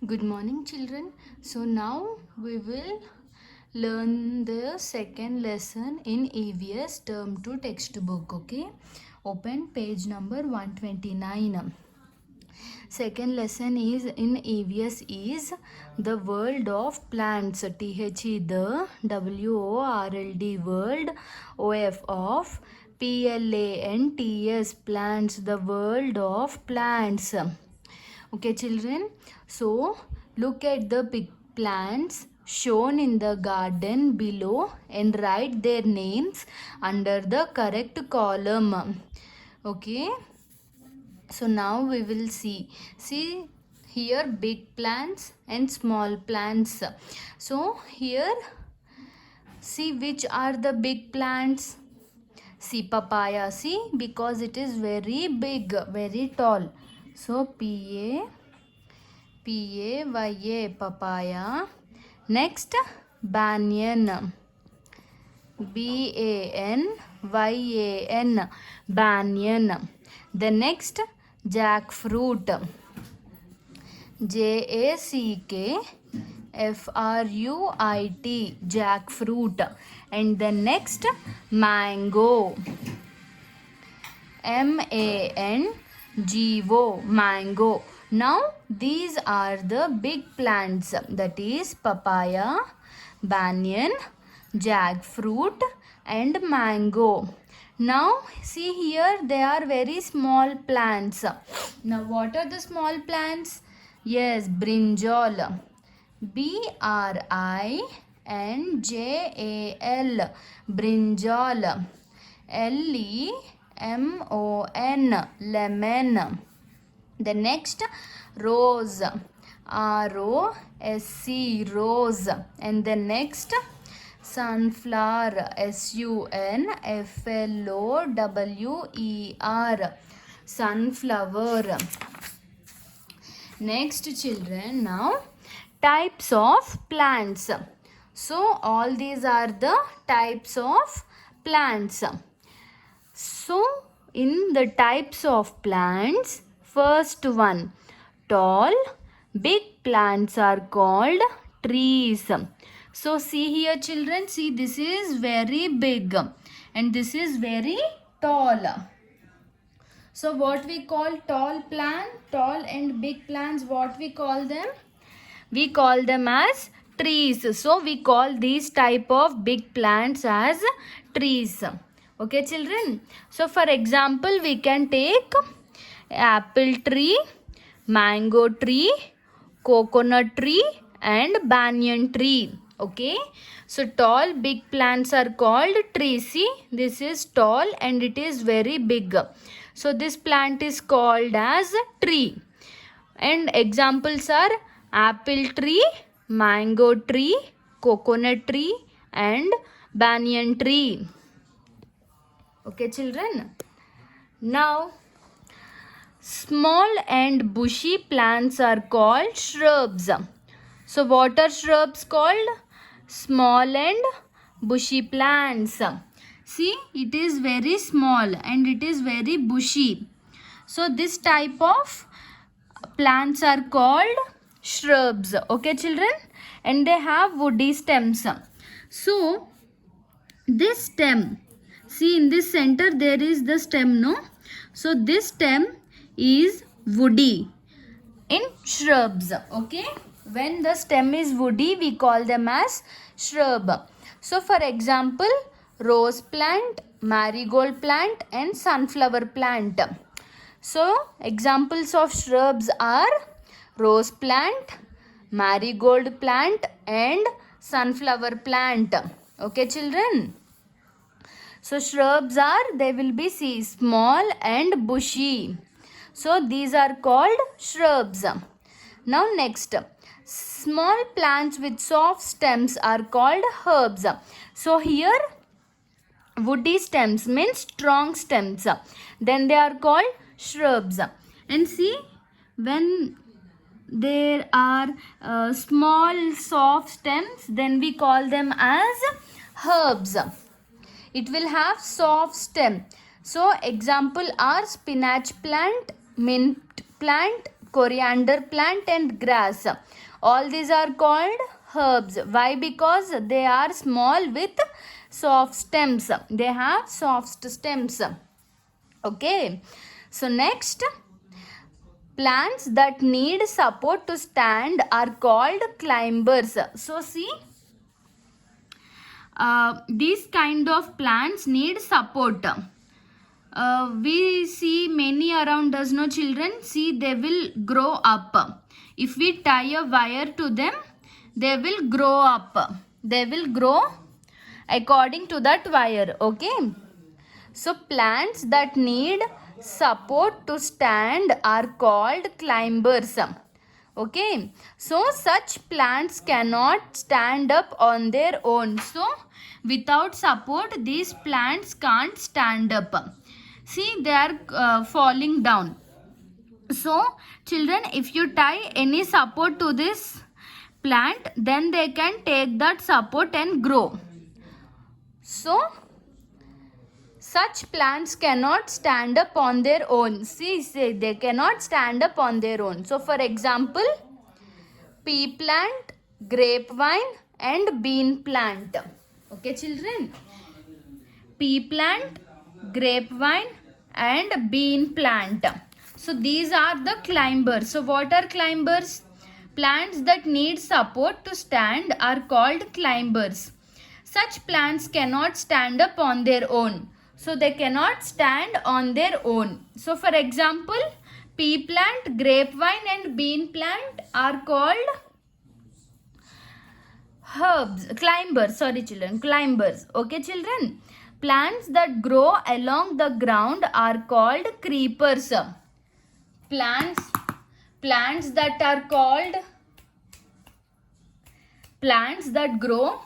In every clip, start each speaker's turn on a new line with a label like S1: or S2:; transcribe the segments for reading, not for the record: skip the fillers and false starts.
S1: Good morning, children. So now we will learn the second lesson in EVS term 2 textbook. Okay, open page number 129. Second lesson is in EVS is the world of plants. THE the WORLD world, OF of PLANTS plants, the world of plants. Okay, children. So look at the big plants shown in the garden below and write their names under the correct column. Okay. So now we will see here big plants and small plants. So here see which are the big plants. See papaya, see, because it is very big, very tall. So PAYA papaya. Next banyan, BANYAN banyan. The next jackfruit, JACKFRUIT jackfruit. And the next mango, MANGO mango. Now these are the big plants, that is papaya, banyan, jackfruit and mango. Now see here, they are very small plants. Now what are the small plants? Yes, brinjal, BRINJAL brinjal, LEMON lemon. The next rose, ROSE rose. And the next sunflower, SUNFLOWER sunflower. Next, children, now types of plants. So all these are the types of plants. So in the types of plants, first one, tall big plants are called trees. So see here, children, see, this is very big and this is very tall. So what we call tall plant, tall and big plants, what we call them? We call them as trees. So we call these type of big plants as trees. Okay, children. So for example, we can take apple tree, mango tree, coconut tree and banyan tree. Okay, so tall big plants are called trees. See, this is tall and it is very big. So this plant is called as tree. And examples are apple tree, mango tree, coconut tree and banyan tree. Okay, children. Now small and bushy plants are called shrubs. So what are shrubs called? Small and bushy plants. See, it is very small and it is very bushy. So this type of plants are called shrubs. Okay, children. And they have woody stems. So this stem, see in this center there is the stem, no? So this stem is woody in shrubs. Okay, when the stem is woody, we call them as shrub. So for example, rose plant, marigold plant and sunflower plant. So examples of shrubs are rose plant, marigold plant and sunflower plant. Okay, children. So shrubs are, they will be small and bushy. So these are called shrubs. Now next, small plants with soft stems are called herbs. So here woody stems means strong stems. Then they are called shrubs. And see, when there are small soft stems, then we call them as herbs. It will have soft stem. So example are spinach plant, mint plant, coriander plant and grass. All these are called herbs. Why? Because they are small with soft stems. They have soft stems. Okay. So next, plants that need support to stand are called climbers. So see, these kind of plants need support. We see many around us, no children. See, they will grow up. If we tie a wire to them, they will grow up. They will grow according to that wire. Okay. So plants that need support to stand are called climbers. Okay. So such plants cannot stand up on their own. So without support, these plants can't stand up. See, they are falling down. So children, if you tie any support to this plant, then they can take that support and grow. So such plants cannot stand up on their own. See, they cannot stand up on their own. So for example, pea plant, grapevine and bean plant. Okay children, pea plant, grapevine and bean plant. So these are the climbers. So what are climbers? Plants that need support to stand are called climbers. Such plants cannot stand up on their own. So they cannot stand on their own. So for example, pea plant, grapevine and bean plant are called climbers. Sorry children, climbers. Okay children. Plants that grow along the ground are called creepers. Plants that grow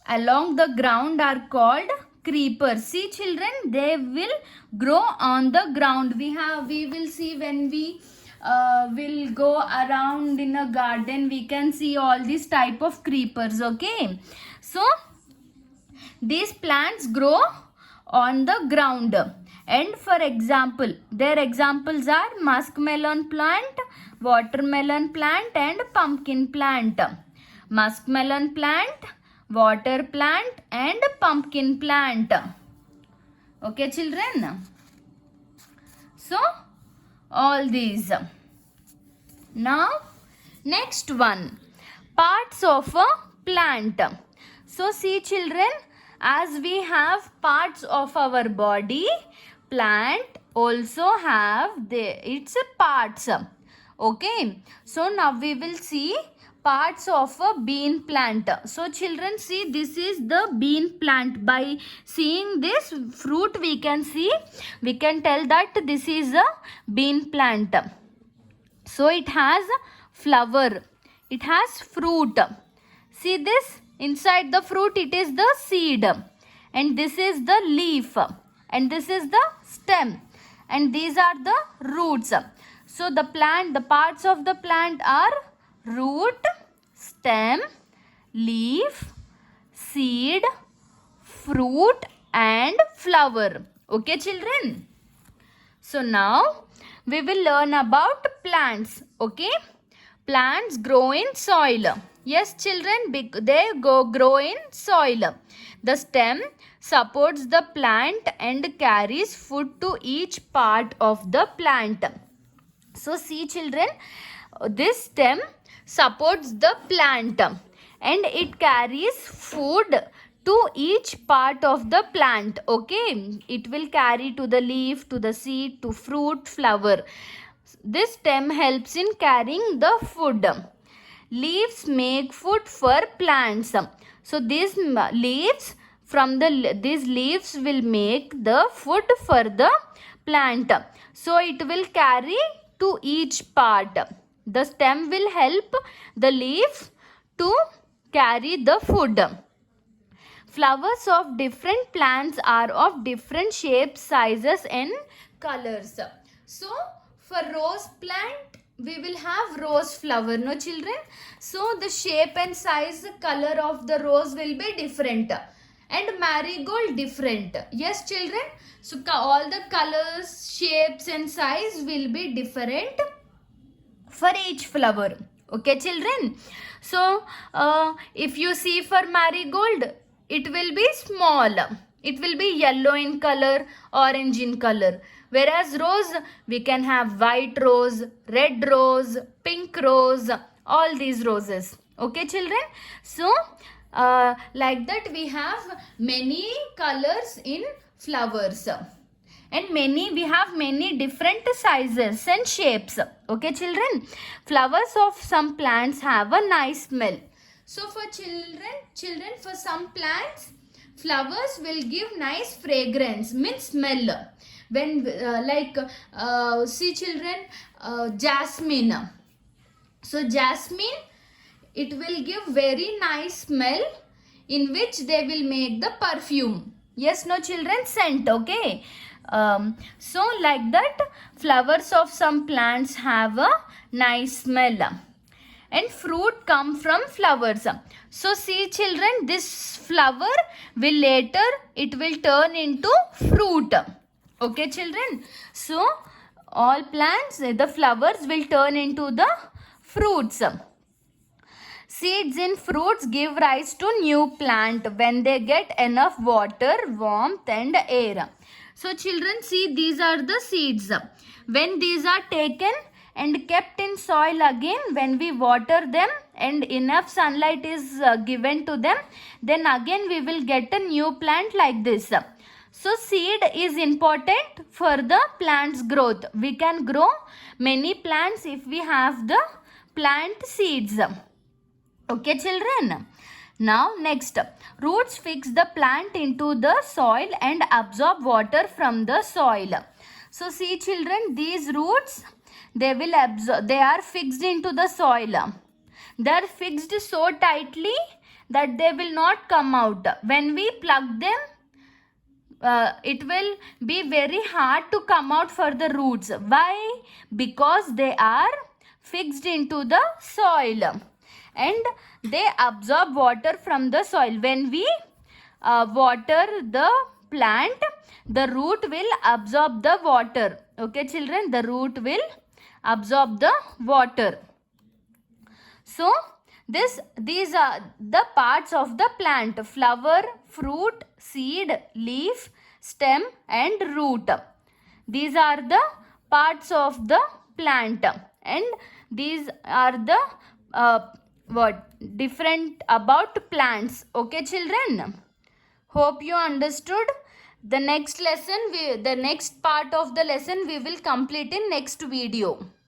S1: along the ground are called creepers. See children, they will grow on the ground. We will see when we will go around in a garden, we can see all these type of creepers. Okay, so these plants grow on the ground. And for example, their examples are muskmelon plant, watermelon plant and pumpkin plant. Muskmelon plant, water plant and pumpkin plant. Okay children, so all these. Now next one, parts of a plant. So see children, as we have parts of our body, plant also have its parts. Okay, so now we will see parts of a bean plant. So children, see, this is the bean plant. By seeing this fruit, we can tell that this is a bean plant. So it has flower, it has fruit. See this, inside the fruit it is the seed, and this is the leaf, and this is the stem, and these are the roots. So the parts of the plant are root, stem, leaf, seed, fruit and flower. Okay children, so now we will learn about plants. Okay, plants grow in soil. Yes children, they grow in soil. The stem supports the plant and carries food to each part of the plant. So see children, this stem supports the plant and it carries food to each part of the plant. Okay, it will carry to the leaf, to the seed, to fruit, flower. This stem helps in carrying the food. Leaves make food for plants. So these leaves will make the food for the plant. So it will carry to each part. The stem will help the leaf to carry the food. Flowers of different plants are of different shapes, sizes and colors. So for rose plant, we will have rose flower, no children? So the shape and size, color of the rose will be different, and marigold different. Yes children, so all the colors, shapes and size will be different. for each flower. Okay, children. So, if you see for marigold, it will be small. It will be yellow in color, orange in color. Whereas rose, we can have white rose, red rose, pink rose, all these roses. Okay, children. So, like that we have many colors in flowers, and we have many different sizes and shapes. Okay, children. Flowers of some plants have a nice smell. So for children, for some plants, flowers will give nice fragrance, means smell. When see children, jasmine. So jasmine, it will give very nice smell, in which they will make the perfume. Yes, no, children, scent. Okay. So like that, flowers of some plants have a nice smell, and fruit come from flowers. So see children, this flower will later, it will turn into fruit. Okay, children. So all plants, the flowers will turn into the fruits. Seeds in fruits give rise to new plant when they get enough water, warmth and air. So children, see, these are the seeds. When these are taken and kept in soil again, when we water them and enough sunlight is given to them, then again we will get a new plant like this. So seed is important for the plant's growth. We can grow many plants if we have the plant seeds. Okay, children. Now next, roots fix the plant into the soil and absorb water from the soil. So see children, these roots, they will absorb, they are fixed into the soil. They are fixed so tightly that they will not come out. When we plug them, it will be very hard to come out for the roots. Why? Because they are fixed into the soil, and they absorb water from the soil. When we water the plant, the root will absorb the water. Okay, children, the root will absorb the water. So these are the parts of the plant: flower, fruit, seed, leaf, stem and root. These are the parts of the plant, and these are the different about plants. Okay, children, hope you understood. The next lesson, the next part of the lesson we will complete in next video.